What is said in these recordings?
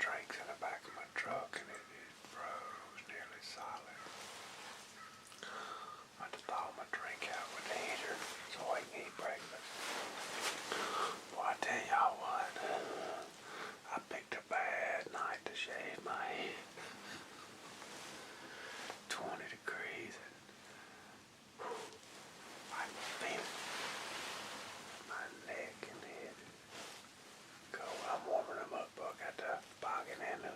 drinks in the back of my truck and it froze nearly solid. I had to thaw my drink out with the heater so I can eat breakfast. Well, I tell y'all what, I picked a bad night to shave my head. 20 degrees and I feel my neck and head go. I'm warming them up, but I got the bargain and the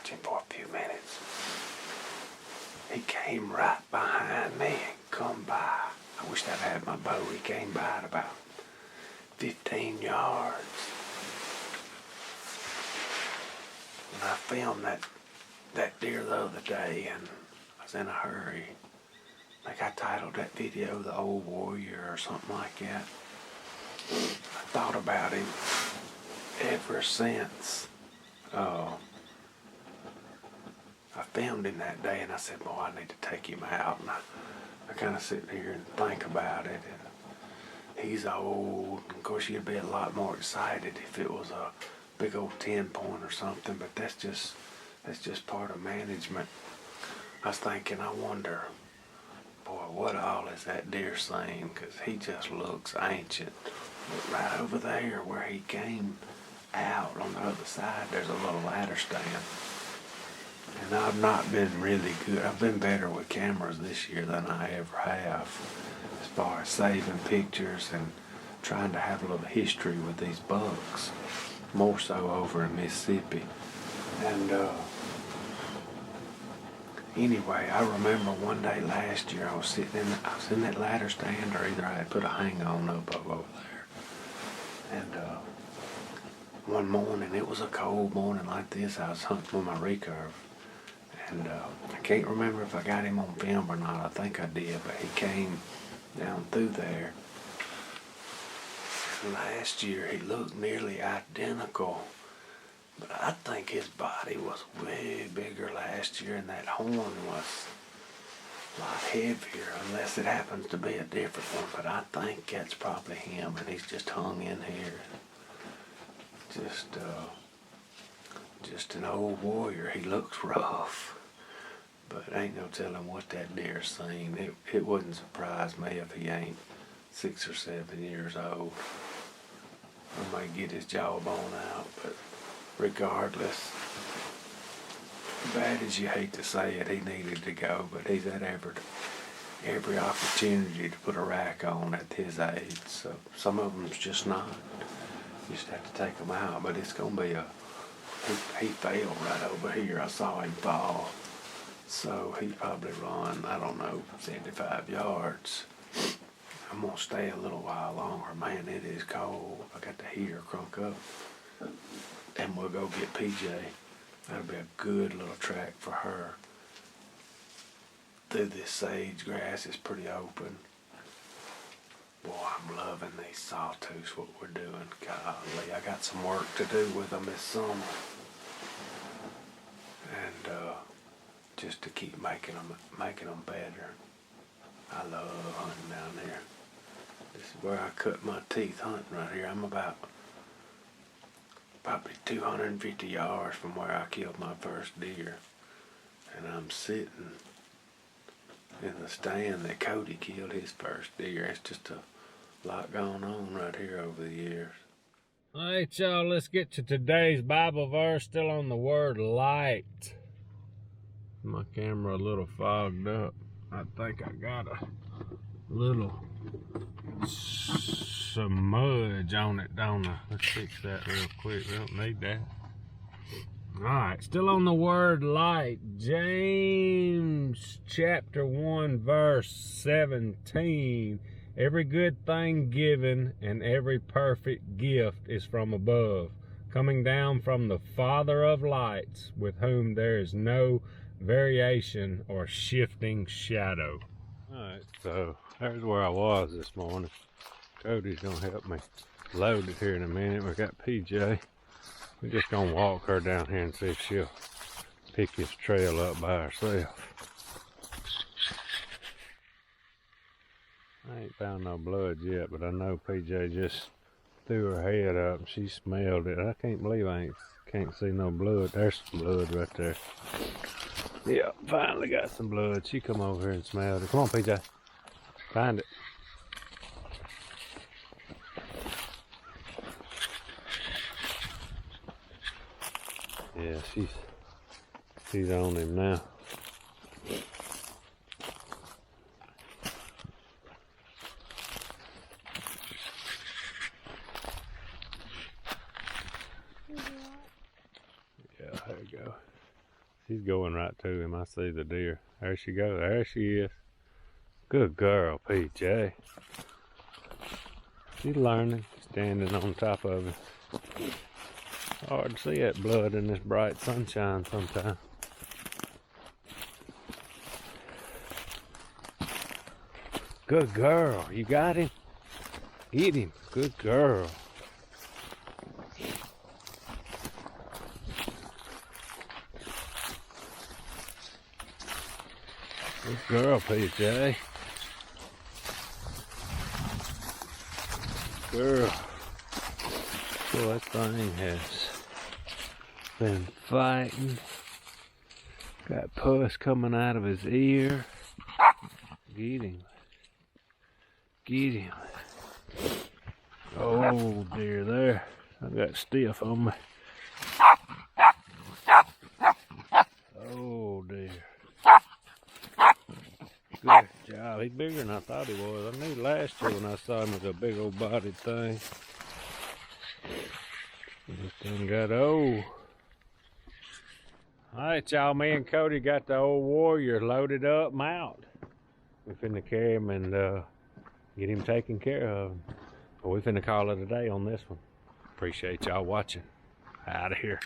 watch him for a few minutes. He came right behind me and come by. I wish I'd had my bow. He came by at about 15 yards. And I filmed that deer the other day, and I was in a hurry. I think I titled that video The Old Warrior or something like that. I thought about him ever since. I filmed him that day, and I said, boy, I need to take him out. And I kind of sit here and think about it. And he's old. Of course, you'd be a lot more excited if it was a big old 10-point or something, but that's just part of management. I was thinking, I wonder, boy, what all is that deer seen? Because he just looks ancient. But right over there where he came out on the other side, there's a little ladder stand. And I've not been really good. I've been better with cameras this year than I ever have, as far as saving pictures and trying to have a little history with these bucks, more so over in Mississippi. And anyway, I remember one day last year I was in that ladder stand, or either I had put a hang on up over there. And one morning, it was a cold morning like this, I was hunting with my recurve. And I can't remember if I got him on film or not. I think I did, but he came down through there. And last year he looked nearly identical, but I think his body was way bigger last year, and that horn was a lot heavier, unless it happens to be a different one. But I think that's probably him, and he's just hung in here. Just an old warrior. He looks rough, but ain't no telling what that deer's seen. It wouldn't surprise me if he ain't 6 or 7 years old. I might get his jawbone out, but regardless, bad as you hate to say it, he needed to go, but he's had every opportunity to put a rack on at his age. So some of them's just not. You just have to take them out, but it's gonna be he fell right over here. I saw him fall. So he probably run, I don't know, 75 yards. I'm gonna stay a little while longer. Man, it is cold. I got the heater crunk up. And we'll go get PJ. That'll be a good little track for her. Through this sage grass, it's pretty open. Boy, I'm loving these sawtooths, what we're doing. Golly, I got some work to do with them this summer. And just to keep making them better. I love hunting down there. This is where I cut my teeth hunting right here. I'm about probably 250 yards from where I killed my first deer. And I'm sitting in the stand that Cody killed his first deer. It's just a lot going on right here over the years. All right, y'all, let's get to today's Bible verse. Still on the word light. My camera a little fogged up. I think I got a little smudge on it, don't I? Let's fix that real quick. We don't need that. Alright, still on the word light. James chapter 1 verse 17. Every good thing given and every perfect gift is from above, coming down from the Father of lights, with whom there is no variation or shifting shadow. Alright, so there's where I was this morning. Cody's gonna help me load it here in a minute. We got PJ. We're just gonna walk her down here and see if she'll pick this trail up by herself. I ain't found no blood yet, but I know PJ just threw her head up and she smelled it. I can't believe I can't see no blood. There's some blood right there. Yeah, finally got some blood. She come over here and smelled it. Come on, PJ. Find it. Yeah, she's on him now. Yeah, there you go. She's going right to him. I see the deer. There she goes. There she is. Good girl, PJ. She's learning, standing on top of him. Hard to see that blood in this bright sunshine sometimes. Good girl. You got him? Get him. Good girl. Good girl, PJ. Girl. So that thing has been fighting. Got pus coming out of his ear. Get him. Get him. Oh dear, there. I got stiff on me. Oh dear. Good job. He's bigger than I thought he was. I knew last year when I saw him with a big old bodied thing. This thing got old. Alright, y'all, me and Cody got the old warrior loaded up and out. We finna carry him and get him taken care of. But we finna call it a day on this one. Appreciate y'all watching. Out of here.